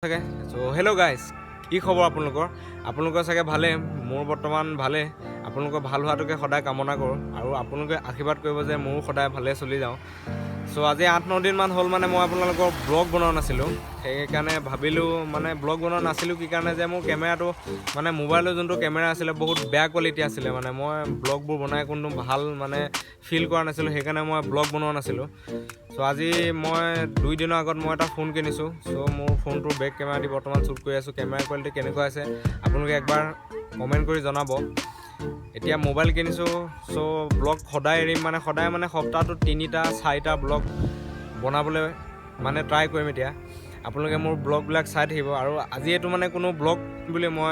চাগে hello' guys, কি খবৰ আপোনালোকৰ চাগে ভালে। মোৰ বৰ্তমান ভালে। আপোনালোকৰ ভাল হোৱাটোকে সদায় কামনা কৰোঁ আৰু আপোনালোকে আশীৰ্বাদ কৰিব যে মোৰো সদায় ভালে চলি যাওঁ। আজি 8-9 দিনমান হ'ল মই আপোনালোকৰ ব্লগ বনোৱা নাছিলোঁ। সেইকাৰণে ভাবিলোঁ ব্লগ বনোৱা নাছিলোঁ কি কাৰণে যে মোৰ কেমেৰাটো মোবাইলৰ যোনটো কেমেৰা আছিলে বহুত বেয়া কোৱালিটি আছিলে। মই ব্লগবোৰ বনাই কোনো ভাল ফিল কৰা নাছিলোঁ, সেইকাৰণে মই ব্লগ বনোৱা নাছিলোঁ। আজি মই 2 দিনৰ আগত মই এটা ফোন কিনিছোঁ। মোৰ ফোনটোৰ বেক কেমেৰা দি বৰ্তমান শ্বুট কৰি আছোঁ। কেমেৰা কোৱালিটি কেনেকুৱা আছে আপোনালোকে একবাৰ কমেণ্ট কৰি জনাব। এতিয়া মোবাইল কিনিছোঁ, ব্লগ সদায় এৰিম সদায় সপ্তাহটোত 3-4টা ব্লগ বনাবলৈ ট্ৰাই কৰিম। এতিয়া আপোনালোকে মোৰ ব্লগবিলাক চাই থাকিব। আৰু আজি এইটো কোনো ব্লগ বুলি মই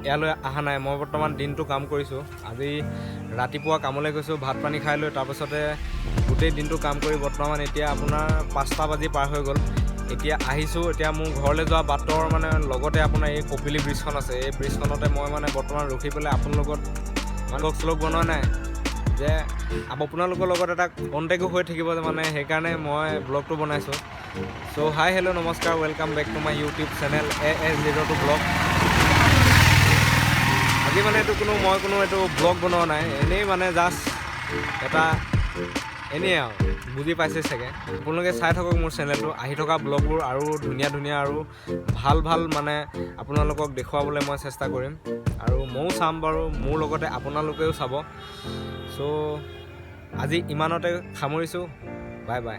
ইয়ালৈ অহা নাই। মই বৰ্তমান দিনটো কাম কৰিছোঁ। আজি ৰাতিপুৱা কামলৈ গৈছোঁ, ভাত পানী খাই লৈ তাৰপাছতে গোটেই দিনটো কাম কৰি বৰ্তমান এতিয়া আপোনাৰ 5টা বাজি পাৰ হৈ গ'ল। এতিয়া আহিছোঁ। এতিয়া মোৰ ঘৰলৈ যোৱা বাটৰ লগতে আপোনাৰ এই কপিলী ব্ৰিজখন আছে। এই ব্ৰিজখনতে মই বৰ্তমান ৰখি পেলাই আপোনালোকৰ শ্লগ বনোৱা নাই যে আপোনালোকৰ লগত এটা কণ্টেক্টো হৈ থাকিব যে সেইকাৰণে মই ব্লগটো বনাইছোঁ। হাই হেল্ল' নমস্কাৰ, welcome back to my YouTube channel AS02 blog. আজি এইটো এইটো ব্লগ বনোৱা নাই, এনেই জাষ্ট এটা এনেই আৰু বুজি পাইছে চাগে। আপোনালোকে চাই থাকক মোৰ চেনেলটো, আহি থকা ব্লগবোৰ আৰু ধুনীয়া আৰু ভাল আপোনালোকক দেখুৱাবলৈ মই চেষ্টা কৰিম। আৰু ময়ো চাম বাৰু, মোৰ লগতে আপোনালোকেও চাব। আজি ইমানতে সামৰিছোঁ। Bye bye.